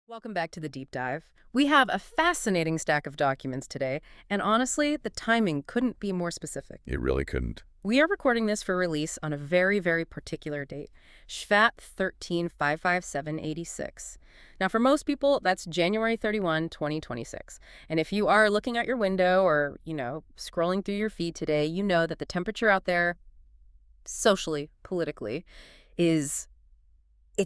Welcome back to the deep dive. We have a fascinating stack of documents today, and honestly, the timing couldn't be more specific. It really couldn't. We are recording this for release on a very, very particular date, Shvat 13/557/86. Now, for most people, that's January 31, 2026. And if you are looking out your window or, scrolling through your feed today, you know that the temperature out there, socially, politically, it's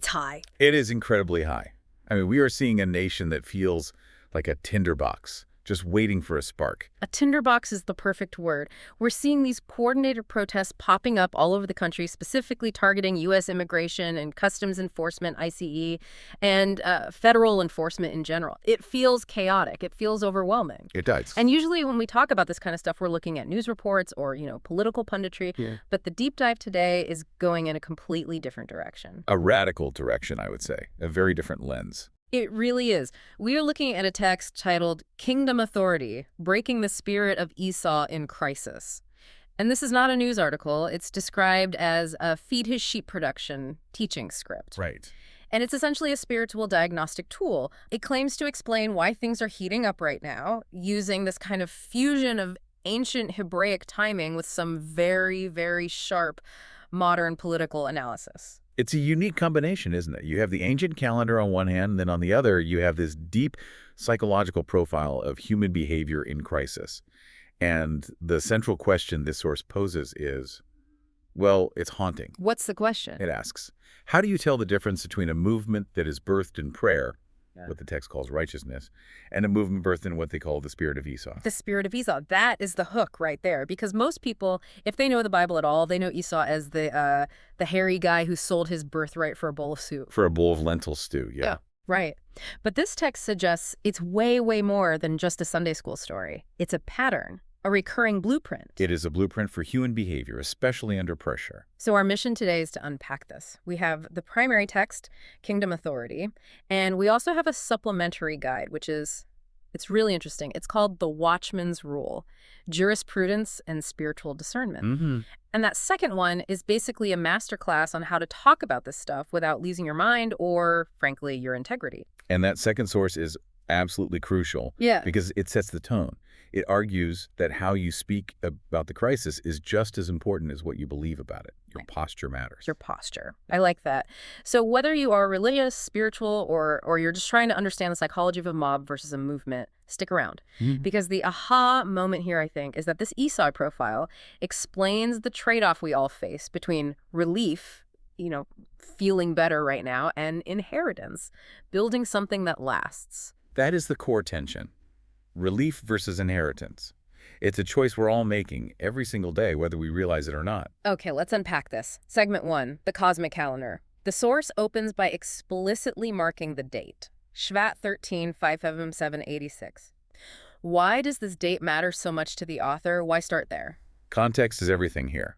high. It is incredibly high. I mean, we are seeing a nation that feels like a tinderbox, just waiting for a spark. A tinderbox is the perfect word. We're seeing these coordinated protests popping up all over the country, specifically targeting U.S. immigration and customs enforcement, ICE, and federal enforcement in general. It feels chaotic. It feels overwhelming. It does. And usually when we talk about this kind of stuff, we're looking at news reports or, political punditry. Yeah. But the deep dive today is going in a completely different direction. A radical direction, I would say. A very different lens. It really is. We are looking at a text titled Kingdom Authority, Breaking the Spirit of Esau in Crisis. And this is not a news article. It's described as a Feed His Sheep production teaching script. Right. And it's essentially a spiritual diagnostic tool. It claims to explain why things are heating up right now, using this kind of fusion of ancient Hebraic timing with some very, very sharp modern political analysis. It's a unique combination, isn't it? You have the ancient calendar on one hand, and then on the other, you have this deep psychological profile of human behavior in crisis. And the central question this source poses is, well, it's haunting. What's the question? It asks, how do you tell the difference between a movement that is birthed in prayer, what the text calls righteousness, and a movement birthed in what they call the spirit of Esau? The spirit of Esau. That is the hook right there. Because most people, if they know the Bible at all, they know Esau as the hairy guy who sold his birthright for a bowl of soup. For a bowl of lentil stew, yeah. Right. But this text suggests it's way, way more than just a Sunday school story. It's a pattern, a recurring blueprint. It is a blueprint for human behavior, especially under pressure. So our mission today is to unpack this. We have the primary text, Kingdom Authority, and we also have a supplementary guide, it's really interesting. It's called The Watchman's Rule, Jurisprudence and Spiritual Discernment. Mm-hmm. And that second one is basically a masterclass on how to talk about this stuff without losing your mind or, frankly, your integrity. And that second source is absolutely crucial because it sets the tone. It argues that how you speak about the crisis is just as important as what you believe about it. Your posture matters. Your posture. I like that. So whether you are religious, spiritual, or you're just trying to understand the psychology of a mob versus a movement, stick around. Mm-hmm. Because the aha moment here, I think, is that this Esau profile explains the trade-off we all face between relief, feeling better right now, and inheritance, building something that lasts. That is the core tension. Relief versus inheritance. It's a choice we're all making every single day, whether we realize it or not. Okay, let's unpack this. Segment 1, the cosmic calendar. The source opens by explicitly marking the date, Shvat 13/557/86. Why does this date matter so much to the author? Why start there? Context is everything here.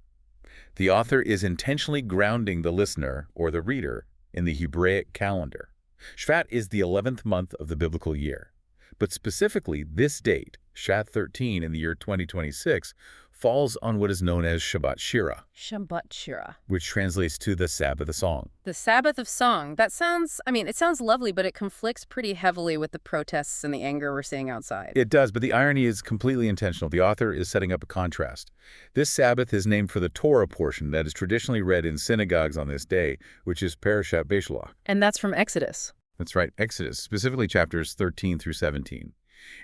The author is intentionally grounding the listener or the reader in the Hebraic calendar. Shvat is the 11th month of the biblical year. But specifically, this date, Shvat 13 in the year 2026, falls on what is known as Shabbat Shirah. Shabbat Shirah. Which translates to the Sabbath of Song. The Sabbath of Song. That sounds, it sounds lovely, but it conflicts pretty heavily with the protests and the anger we're seeing outside. It does, but the irony is completely intentional. The author is setting up a contrast. This Sabbath is named for the Torah portion that is traditionally read in synagogues on this day, which is Parashat Beshalach. And that's from Exodus. That's right, Exodus, specifically chapters 13 through 17.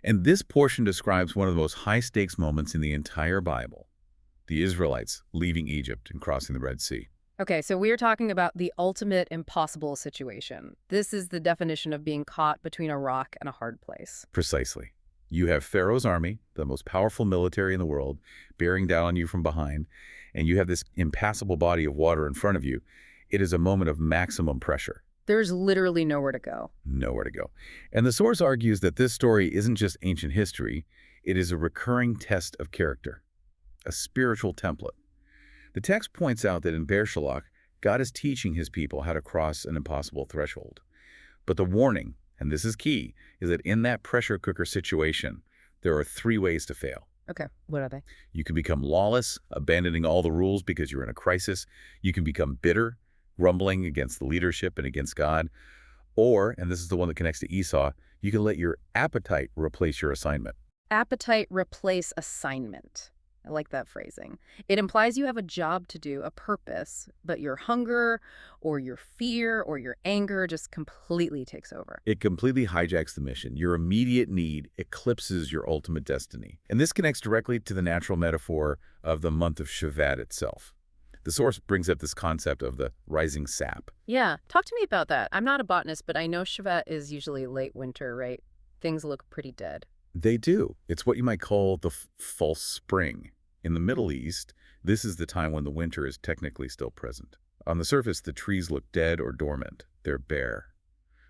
And this portion describes one of the most high-stakes moments in the entire Bible, the Israelites leaving Egypt and crossing the Red Sea. Okay, so we're talking about the ultimate impossible situation. This is the definition of being caught between a rock and a hard place. Precisely. You have Pharaoh's army, the most powerful military in the world, bearing down on you from behind, and you have this impassable body of water in front of you. It is a moment of maximum pressure. There's literally nowhere to go. Nowhere to go. And the source argues that this story isn't just ancient history, it is a recurring test of character, a spiritual template. The text points out that in Beshalach, God is teaching his people how to cross an impossible threshold. But the warning, and this is key, is that in that pressure cooker situation, there are 3 ways to fail. Okay, what are they? You can become lawless, abandoning all the rules because you're in a crisis. You can become bitter, grumbling against the leadership and against God. Or, and this is the one that connects to Esau, you can let your appetite replace your assignment. Appetite replace assignment. I like that phrasing. It implies you have a job to do, a purpose, but your hunger or your fear or your anger just completely takes over. It completely hijacks the mission. Your immediate need eclipses your ultimate destiny. And this connects directly to the natural metaphor of the month of Shabbat itself. The source brings up this concept of the rising sap. Yeah, talk to me about that. I'm not a botanist, but I know Shabbat is usually late winter, right? Things look pretty dead. They do. It's what you might call the false spring. In the Middle East, this is the time when the winter is technically still present. On the surface, the trees look dead or dormant. They're bare.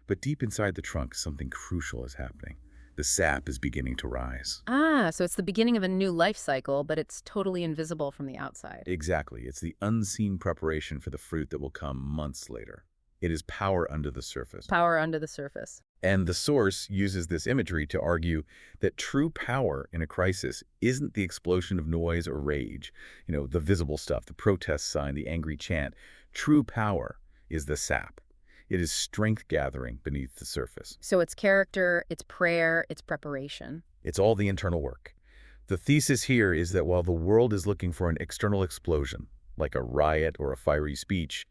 But deep inside the trunk, something crucial is happening. The sap is beginning to rise. Ah, so it's the beginning of a new life cycle, but it's totally invisible from the outside. Exactly. It's the unseen preparation for the fruit that will come months later. It is power under the surface. Power under the surface. And the source uses this imagery to argue that true power in a crisis isn't the explosion of noise or rage, the visible stuff, the protest sign, the angry chant. True power is the sap. It is strength gathering beneath the surface. So it's character, it's prayer, it's preparation. It's all the internal work. The thesis here is that while the world is looking for an external explosion, like a riot or a fiery speech,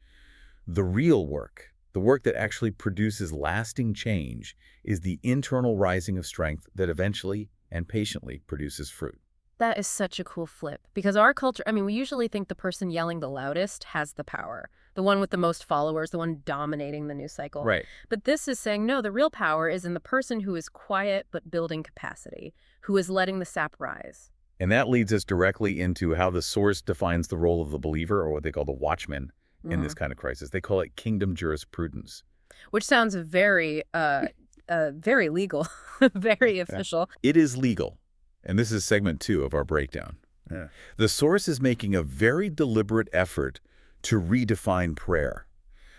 the real work, the work that actually produces lasting change, is the internal rising of strength that eventually and patiently produces fruit. That is such a cool flip. Because our culture, we usually think the person yelling the loudest has the power. The one with the most followers, the one dominating the news cycle. Right. But this is saying, no, the real power is in the person who is quiet but building capacity, who is letting the sap rise. And that leads us directly into how the source defines the role of the believer, or what they call the watchman, in this kind of crisis. They call it kingdom jurisprudence. Which sounds very, very legal, very official. It is legal. And this is segment 2 of our breakdown. Yeah. The source is making a very deliberate effort to redefine prayer.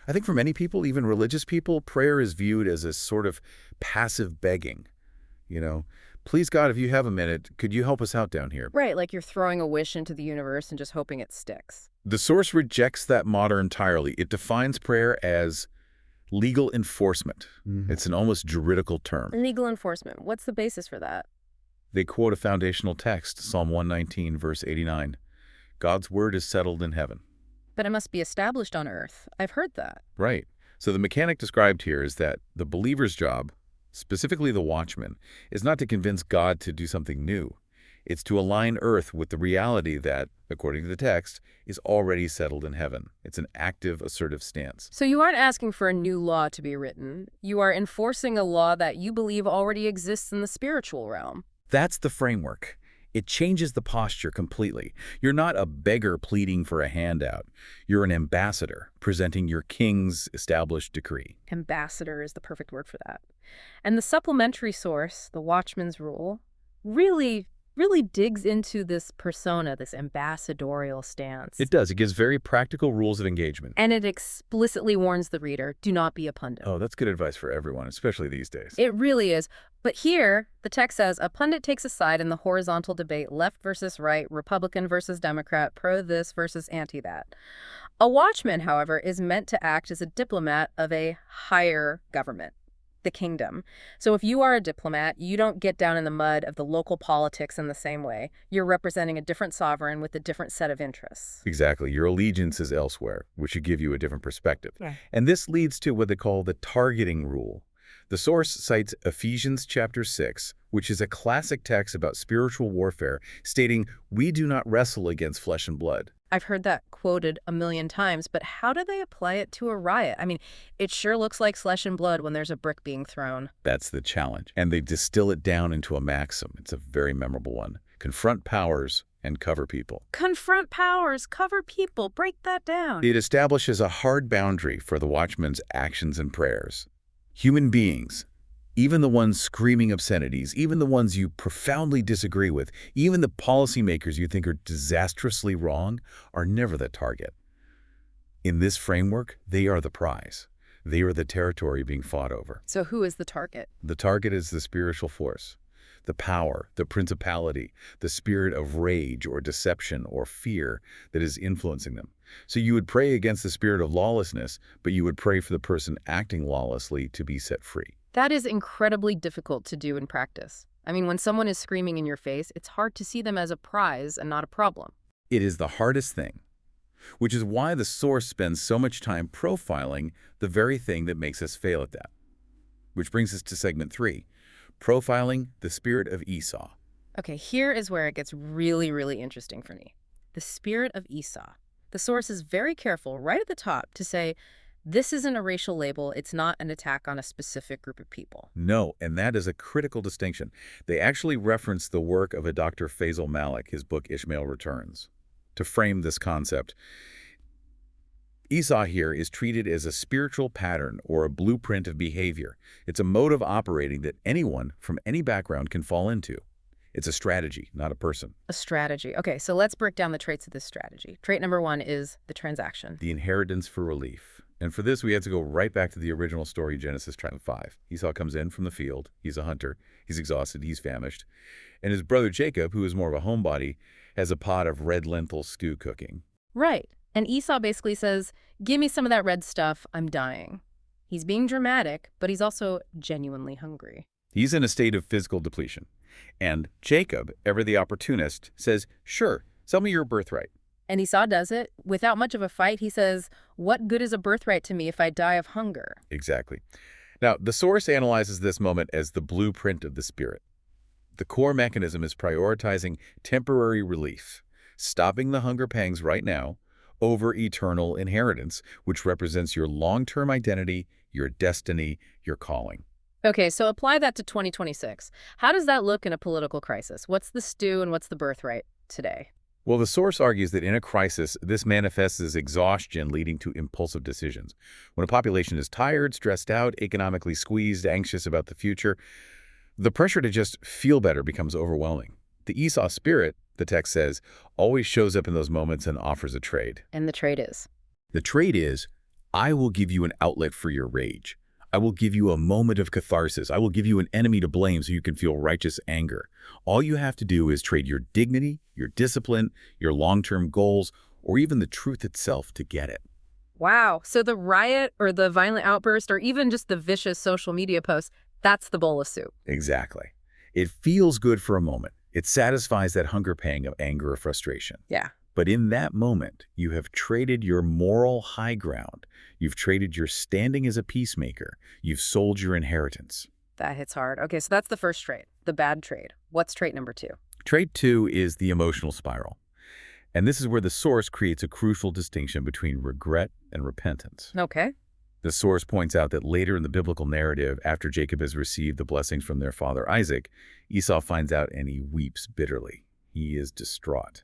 I think for many people, even religious people, prayer is viewed as a sort of passive begging. Please God, if you have a minute, could you help us out down here? Right, like you're throwing a wish into the universe and just hoping it sticks. The source rejects that motto entirely. It defines prayer as legal enforcement. It's an almost juridical term. Legal enforcement. What's the basis for that? They quote a foundational text, Psalm 119, verse 89. God's word is settled in heaven. But it must be established on earth. I've heard that. Right. So the mechanic described here is that the believer's job, specifically the watchman, is not to convince God to do something new. It's to align earth with the reality that, according to the text, is already settled in heaven. It's an active, assertive stance. So you aren't asking for a new law to be written. You are enforcing a law that you believe already exists in the spiritual realm. That's the framework. It changes the posture completely. You're not a beggar pleading for a handout. You're an ambassador presenting your king's established decree. Ambassador is the perfect word for that. And the supplementary source, the watchman's rule, really digs into this persona, this ambassadorial stance. It does. It gives very practical rules of engagement. And it explicitly warns the reader, do not be a pundit. Oh, that's good advice for everyone, especially these days. It really is. But here, the text says, a pundit takes a side in the horizontal debate, left versus right, Republican versus Democrat, pro this versus anti that. A watchman, however, is meant to act as a diplomat of a higher government, the kingdom. So if you are a diplomat, you don't get down in the mud of the local politics in the same way. You're representing a different sovereign with a different set of interests. Exactly. Your allegiance is elsewhere, which should give you a different perspective. Yeah. And this leads to what they call the targeting rule. The source cites Ephesians chapter 6, which is a classic text about spiritual warfare, stating, "We do not wrestle against flesh and blood." I've heard that quoted a million times, but how do they apply it to a riot? It sure looks like flesh and blood when there's a brick being thrown. That's the challenge. And they distill it down into a maxim. It's a very memorable one. Confront powers and cover people. Confront powers, cover people, break that down. It establishes a hard boundary for the watchman's actions and prayers. Human beings, even the ones screaming obscenities, even the ones you profoundly disagree with, even the policymakers you think are disastrously wrong, are never the target. In this framework, they are the prize. They are the territory being fought over. So who is the target? The target is the spiritual force. the power, the principality, the spirit of rage or deception or fear that is influencing them. So you would pray against the spirit of lawlessness, but you would pray for the person acting lawlessly to be set free. That is incredibly difficult to do in practice. I mean, when someone is screaming in your face, it's hard to see them as a prize and not a problem. It is the hardest thing, which is why the source spends so much time profiling the very thing that makes us fail at that. Which brings us to segment 3, profiling the spirit of Esau. Okay, here is where it gets really, really interesting for me. The spirit of Esau. The source is very careful right at the top to say, this isn't a racial label, it's not an attack on a specific group of people. No, and that is a critical distinction. They actually reference the work of a Dr. Faisal Malik, his book Ishmael Returns, to frame this concept. Esau here is treated as a spiritual pattern or a blueprint of behavior. It's a mode of operating that anyone from any background can fall into. It's a strategy, not a person. A strategy. Okay, so let's break down the traits of this strategy. Trait number 1 is the transaction. The inheritance for relief. And for this, we have to go right back to the original story, Genesis chapter 5. Esau comes in from the field. He's a hunter. He's exhausted. He's famished. And his brother Jacob, who is more of a homebody, has a pot of red lentil stew cooking. Right. And Esau basically says, give me some of that red stuff, I'm dying. He's being dramatic, but he's also genuinely hungry. He's in a state of physical depletion. And Jacob, ever the opportunist, says, sure, sell me your birthright. And Esau does it. Without much of a fight, he says, what good is a birthright to me if I die of hunger? Exactly. Now, the source analyzes this moment as the blueprint of the spirit. The core mechanism is prioritizing temporary relief, stopping the hunger pangs right now, over eternal inheritance, which represents your long-term identity, your destiny, your calling. Okay, so apply that to 2026. How does that look in a political crisis? What's the stew and what's the birthright today? Well, the source argues that in a crisis, this manifests as exhaustion leading to impulsive decisions. When a population is tired, stressed out, economically squeezed, anxious about the future, the pressure to just feel better becomes overwhelming. The Esau spirit, the text says, always shows up in those moments and offers a trade. And the trade is? The trade is, I will give you an outlet for your rage. I will give you a moment of catharsis. I will give you an enemy to blame so you can feel righteous anger. All you have to do is trade your dignity, your discipline, your long-term goals, or even the truth itself to get it. Wow. So the riot or the violent outburst or even just the vicious social media posts, that's the bowl of soup. Exactly. It feels good for a moment. It satisfies that hunger pang of anger or frustration. Yeah. But in that moment, you have traded your moral high ground. You've traded your standing as a peacemaker. You've sold your inheritance. That hits hard. Okay, so that's the first trait, the bad trade. What's trait number 2? Trait 2 is the emotional spiral. And this is where the source creates a crucial distinction between regret and repentance. Okay. The source points out that later in the biblical narrative, after Jacob has received the blessings from their father Isaac, Esau finds out and he weeps bitterly. He is distraught.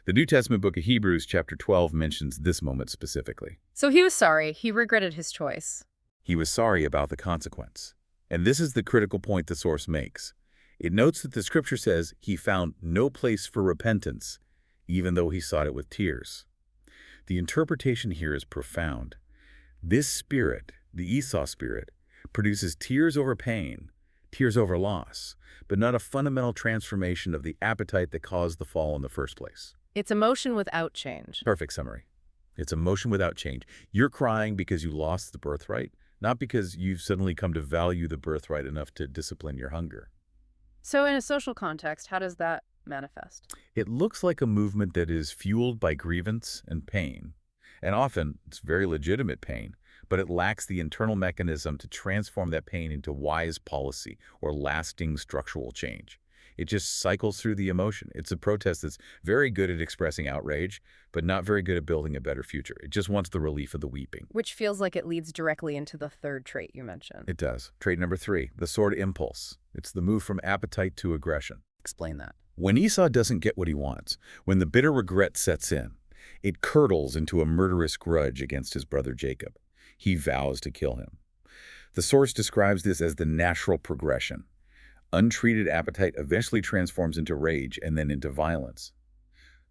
The New Testament book of Hebrews chapter 12 mentions this moment specifically. So he was sorry. He regretted his choice. He was sorry about the consequence. And this is the critical point the source makes. It notes that the scripture says he found no place for repentance, even though he sought it with tears. The interpretation here is profound. This spirit, the Esau spirit, produces tears over pain, tears over loss, but not a fundamental transformation of the appetite that caused the fall in the first place. It's emotion without change. Perfect summary. It's emotion without change. You're crying because you lost the birthright, not because you've suddenly come to value the birthright enough to discipline your hunger. So in a social context, how does that manifest? It looks like a movement that is fueled by grievance and pain. And often, it's very legitimate pain, but it lacks the internal mechanism to transform that pain into wise policy or lasting structural change. It just cycles through the emotion. It's a protest that's very good at expressing outrage, but not very good at building a better future. It just wants the relief of the weeping. Which feels like it leads directly into the third trait you mentioned. It does. Trait number 3, the sword impulse. It's the move from appetite to aggression. Explain that. When Esau doesn't get what he wants, when the bitter regret sets in, it curdles into a murderous grudge against his brother Jacob. He vows to kill him. The source describes this as the natural progression. Untreated appetite eventually transforms into rage and then into violence.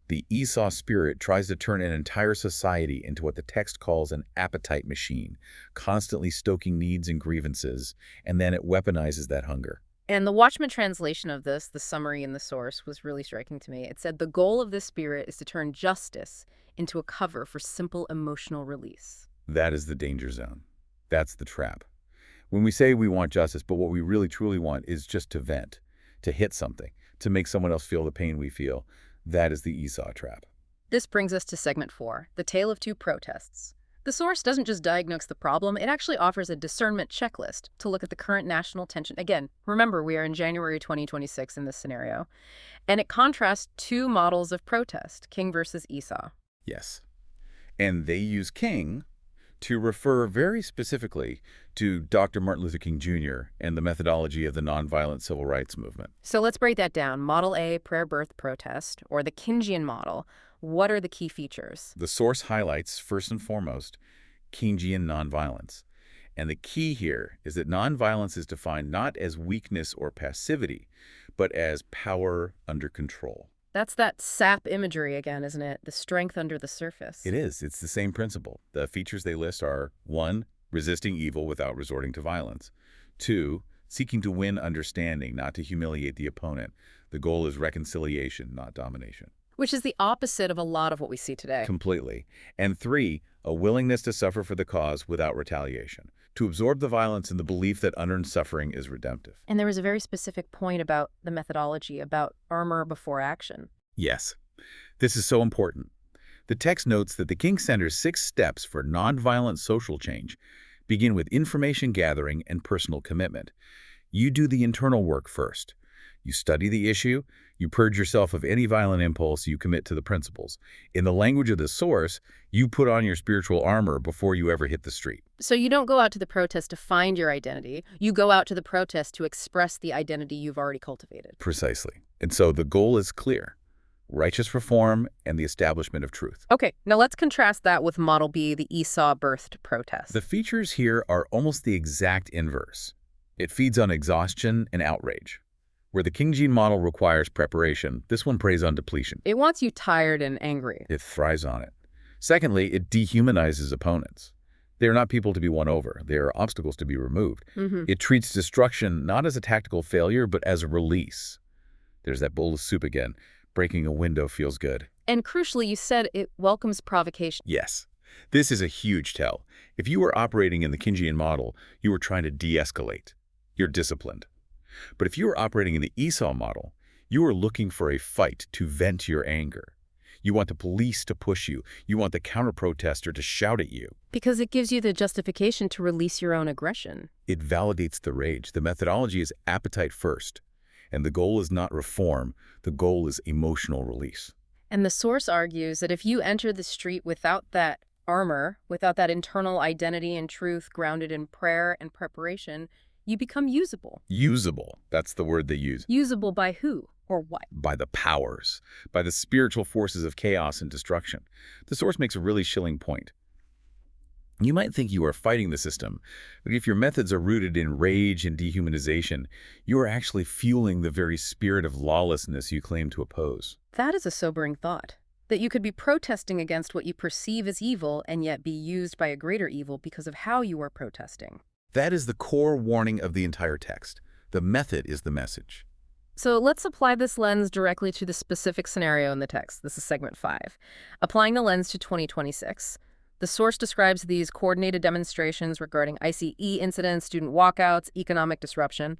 The Esau spirit tries to turn an entire society into what the text calls an appetite machine, constantly stoking needs and grievances, and then it weaponizes that hunger. And the Watchman translation of this, the summary in the source, was really striking to me. It said, the goal of this spirit is to turn justice into a cover for simple emotional release. That is the danger zone. That's the trap. When we say we want justice, but what we really truly want is just to vent, to hit something, to make someone else feel the pain we feel, that is the Esau trap. This brings us to segment 4, the tale of two protests. The source doesn't just diagnose the problem, it actually offers a discernment checklist to look at the current national tension. Again, remember, we are in January 2026 in this scenario. And it contrasts two models of protest, King versus Esau. Yes. And they use King to refer very specifically to Dr. Martin Luther King Jr. and the methodology of the nonviolent civil rights movement. So let's break that down. Model A, prayer birth protest, or the Kingian model. What are the key features? The source highlights, first and foremost, Kingian nonviolence. And the key here is that nonviolence is defined not as weakness or passivity, but as power under control. That's that sap imagery again, isn't it? The strength under the surface. It is. It's the same principle. The features they list are 1, resisting evil without resorting to violence. 2, seeking to win understanding, not to humiliate the opponent. The goal is reconciliation, not domination. Which is the opposite of a lot of what we see today. Completely. And 3, a willingness to suffer for the cause without retaliation, to absorb the violence in the belief that unearned suffering is redemptive. And there was a very specific point about the methodology, about armor before action. Yes. This is so important. The text notes that the King Center's 6 steps for nonviolent social change begin with information gathering and personal commitment. You do the internal work first. You study the issue, you purge yourself of any violent impulse, you commit to the principles. In the language of the source, you put on your spiritual armor before you ever hit the street. So you don't go out to the protest to find your identity. You go out to the protest to express the identity you've already cultivated. Precisely. And so the goal is clear: righteous reform and the establishment of truth. Okay, now let's contrast that with Model B, the Esau-birthed protest. The features here are almost the exact inverse. It feeds on exhaustion and outrage. Where the Kingian model requires preparation, this one preys on depletion. It wants you tired and angry. It thrives on it. Secondly, it dehumanizes opponents. They are not people to be won over. They are obstacles to be removed. It treats destruction not as a tactical failure, but as a release. There's that bowl of soup again. Breaking a window feels good. And crucially, you said it welcomes provocation. Yes. This is a huge tell. If you were operating in the Kingian model, you were trying to de-escalate. You're disciplined. But if you were operating in the Esau model, you are looking for a fight to vent your anger. You want the police to push you. You want the counter-protester to shout at you. Because it gives you the justification to release your own aggression. It validates the rage. The methodology is appetite first. And the goal is not reform. The goal is emotional release. And the source argues that if you enter the street without that armor, without that internal identity and truth grounded in prayer and preparation, you become usable. Usable. That's the word they use. Usable by who or what? By the powers, by the spiritual forces of chaos and destruction. The source makes a really chilling point. You might think you are fighting the system, but if your methods are rooted in rage and dehumanization, you are actually fueling the very spirit of lawlessness you claim to oppose. That is a sobering thought. That you could be protesting against what you perceive as evil and yet be used by a greater evil because of how you are protesting. That is the core warning of the entire text. The method is the message. So let's apply this lens directly to the specific scenario in the text. This is segment 5. Applying the lens to 2026. The source describes these coordinated demonstrations regarding ICE incidents, student walkouts, economic disruption.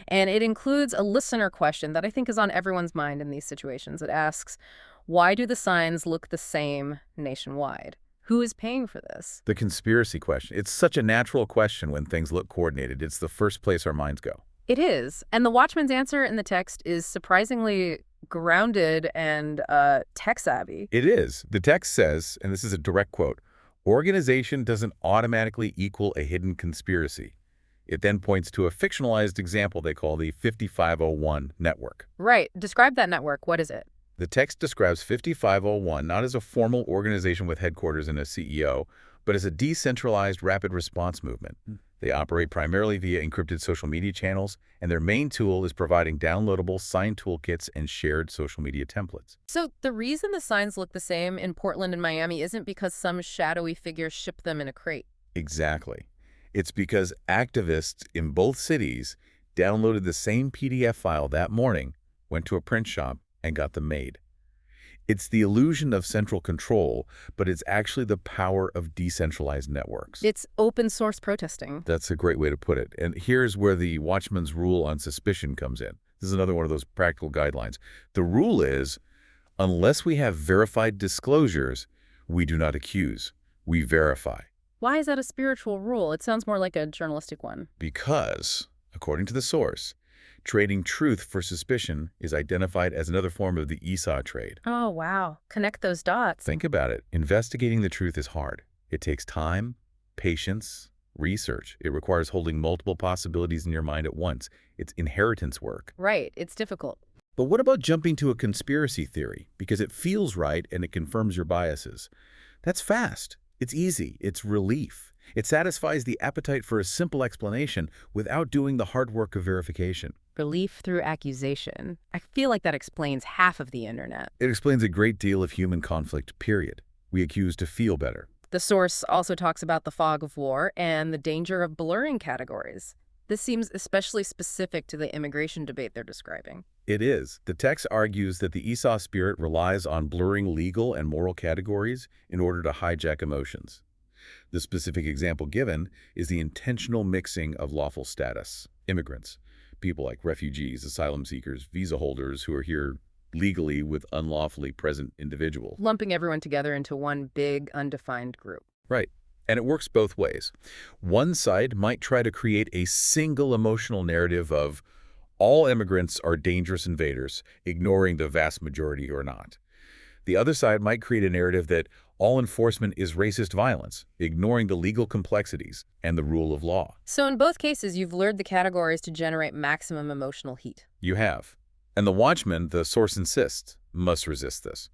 And it includes a listener question that I think is on everyone's mind in these situations. It asks, why do the signs look the same nationwide? Who is paying for this? The conspiracy question. It's such a natural question when things look coordinated. It's the first place our minds go. It is. And the watchman's answer in the text is surprisingly grounded and tech-savvy. It is. The text says, and this is a direct quote, organization doesn't automatically equal a hidden conspiracy. It then points to a fictionalized example they call the 5501 network. Right. Describe that network. What is it? The text describes 5501 not as a formal organization with headquarters and a CEO, but as a decentralized rapid response movement. They operate primarily via encrypted social media channels, and their main tool is providing downloadable sign toolkits and shared social media templates. So the reason the signs look the same in Portland and Miami isn't because some shadowy figure shipped them in a crate. Exactly. It's because activists in both cities downloaded the same PDF file that morning, went to a print shop, and got them made. It's the illusion of central control, but it's actually the power of decentralized networks. It's open source protesting. That's a great way to put it. And here's where the watchman's rule on suspicion comes in. This is another one of those practical guidelines. The rule is, unless we have verified disclosures, we do not accuse. We verify. Why is that a spiritual rule? It sounds more like a journalistic one. Because, according to the source, trading truth for suspicion is identified as another form of the Esau trade. Oh, wow. Connect those dots. Think about it. Investigating the truth is hard. It takes time, patience, research. It requires holding multiple possibilities in your mind at once. It's inheritance work. Right. It's difficult. But what about jumping to a conspiracy theory? Because it feels right and it confirms your biases. That's fast. It's easy. It's relief. It satisfies the appetite for a simple explanation without doing the hard work of verification. Relief through accusation. I feel like that explains half of the internet. It explains a great deal of human conflict, period. We accuse to feel better. The source also talks about the fog of war and the danger of blurring categories. This seems especially specific to the immigration debate they're describing. It is. The text argues that the Esau spirit relies on blurring legal and moral categories in order to hijack emotions. The specific example given is the intentional mixing of lawful status. Immigrants, people like refugees, asylum seekers, visa holders who are here legally with unlawfully present individuals. Lumping everyone together into one big, undefined group. Right. And it works both ways. One side might try to create a single emotional narrative of all immigrants are dangerous invaders, ignoring the vast majority or not. The other side might create a narrative that all enforcement is racist violence, ignoring the legal complexities and the rule of law. So in both cases, you've blurred the categories to generate maximum emotional heat. You have. And the watchman, the source insists, must resist this.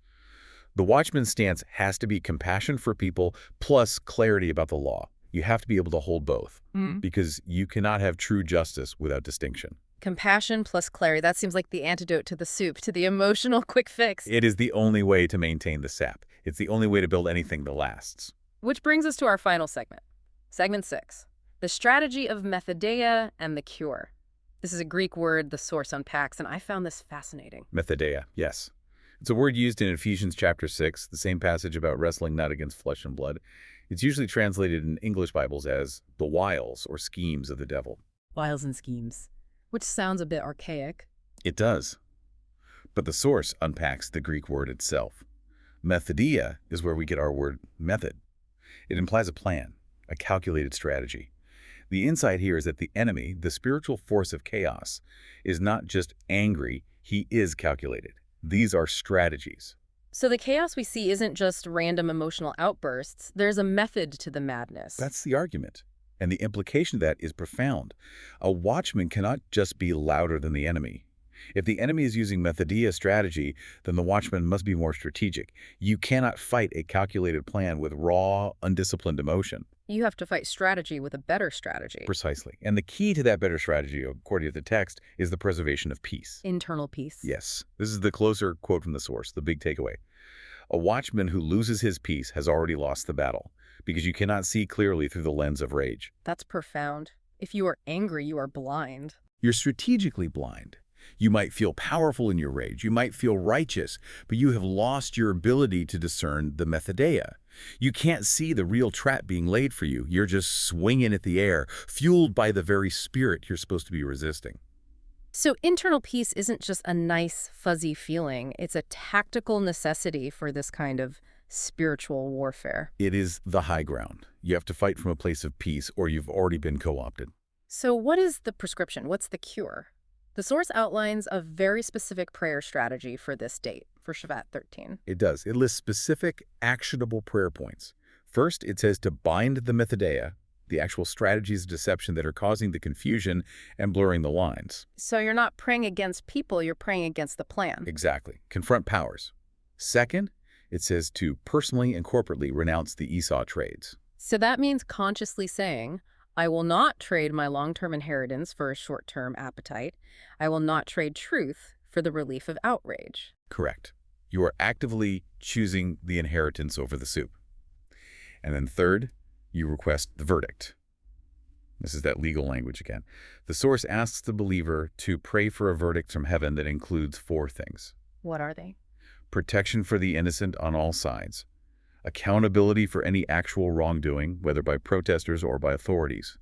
The watchman's stance has to be compassion for people plus clarity about the law. You have to be able to hold both because you cannot have true justice without distinction. Compassion plus clarity. That seems like the antidote to the soup, to the emotional quick fix. It is the only way to maintain the sap. It's the only way to build anything that lasts. Which brings us to our final segment. Segment 6. The strategy of methodeia and the cure. This is a Greek word the source unpacks, and I found this fascinating. Methodeia, yes. It's a word used in Ephesians chapter 6, the same passage about wrestling not against flesh and blood. It's usually translated in English Bibles as the wiles or schemes of the devil. Wiles and schemes, which sounds a bit archaic. It does. But the source unpacks the Greek word itself. Methodeia is where we get our word method. It implies a plan, a calculated strategy. The insight here is that the enemy, the spiritual force of chaos, is not just angry, he is calculated. These are strategies. So the chaos we see isn't just random emotional outbursts. There's a method to the madness. That's the argument. And the implication of that is profound. A watchman cannot just be louder than the enemy. If the enemy is using methodeia strategy, then the watchman must be more strategic. You cannot fight a calculated plan with raw, undisciplined emotion. You have to fight strategy with a better strategy. Precisely. And the key to that better strategy, according to the text, is the preservation of peace. Internal peace. Yes. This is the closer quote from the source, the big takeaway. A watchman who loses his peace has already lost the battle, because you cannot see clearly through the lens of rage. That's profound. If you are angry, you are blind. You're strategically blind. You might feel powerful in your rage. You might feel righteous, but you have lost your ability to discern the methodeia. You can't see the real trap being laid for you. You're just swinging at the air, fueled by the very spirit you're supposed to be resisting. So internal peace isn't just a nice, fuzzy feeling. It's a tactical necessity for this kind of spiritual warfare. It is the high ground. You have to fight from a place of peace, or you've already been co-opted. So what is the prescription? What's the cure? The source outlines a very specific prayer strategy for this date, for Shabbat 13. It does. It lists specific, actionable prayer points. First, it says to bind the methodeia, the actual strategies of deception that are causing the confusion and blurring the lines. So you're not praying against people, you're praying against the plan. Exactly. Confront powers. Second, it says to personally and corporately renounce the Esau trades. So that means consciously saying, I will not trade my long-term inheritance for a short-term appetite. I will not trade truth for the relief of outrage. Correct. You are actively choosing the inheritance over the soup. And then third, you request the verdict. This is that legal language again. The source asks the believer to pray for a verdict from heaven that includes 4 things. What are they? Protection for the innocent on all sides. Accountability for any actual wrongdoing, whether by protesters or by authorities.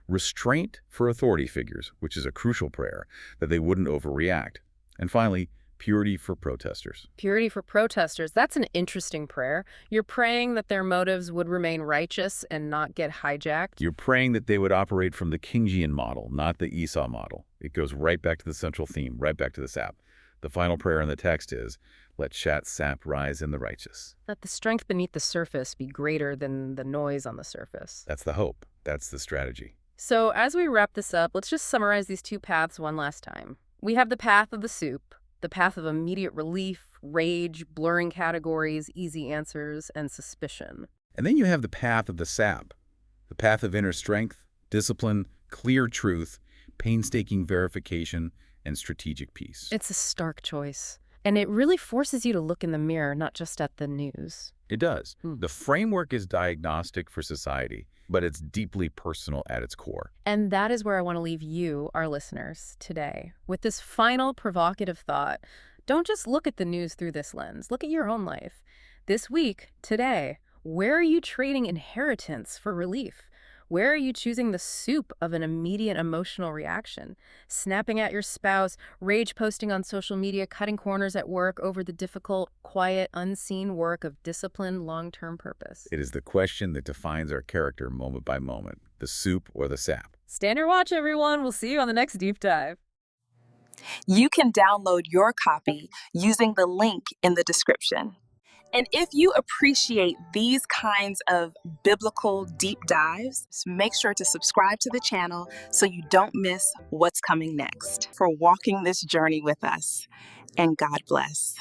Restraint for authority figures, which is a crucial prayer, that they wouldn't overreact. And finally, purity for protesters. Purity for protesters. That's an interesting prayer. You're praying that their motives would remain righteous and not get hijacked. You're praying that they would operate from the Kingian model, not the Esau model. It goes right back to the central theme, right back to the sap. The final prayer in the text is, let sap rise in the righteous. Let the strength beneath the surface be greater than the noise on the surface. That's the hope. That's the strategy. So as we wrap this up, let's just summarize these 2 paths one last time. We have the path of the soup, the path of immediate relief, rage, blurring categories, easy answers, and suspicion. And then you have the path of the sap, the path of inner strength, discipline, clear truth, painstaking verification, and strategic peace. It's a stark choice, and it really forces you to look in the mirror, not just at the news. It does. The framework is diagnostic for society, but it's deeply personal at its core. And that is where I want to leave you, our listeners, today, with this final provocative thought. Don't just look at the news through this lens. Look at your own life. This week, today, where are you trading inheritance for relief? Where are you choosing the soup of an immediate emotional reaction? Snapping at your spouse, rage posting on social media, cutting corners at work over the difficult, quiet, unseen work of disciplined, long-term purpose. It is the question that defines our character moment by moment, the soup or the sap. Stand your watch, everyone. We'll see you on the next deep dive. You can download your copy using the link in the description. And if you appreciate these kinds of biblical deep dives, make sure to subscribe to the channel so you don't miss what's coming next. For walking this journey with us, and God bless.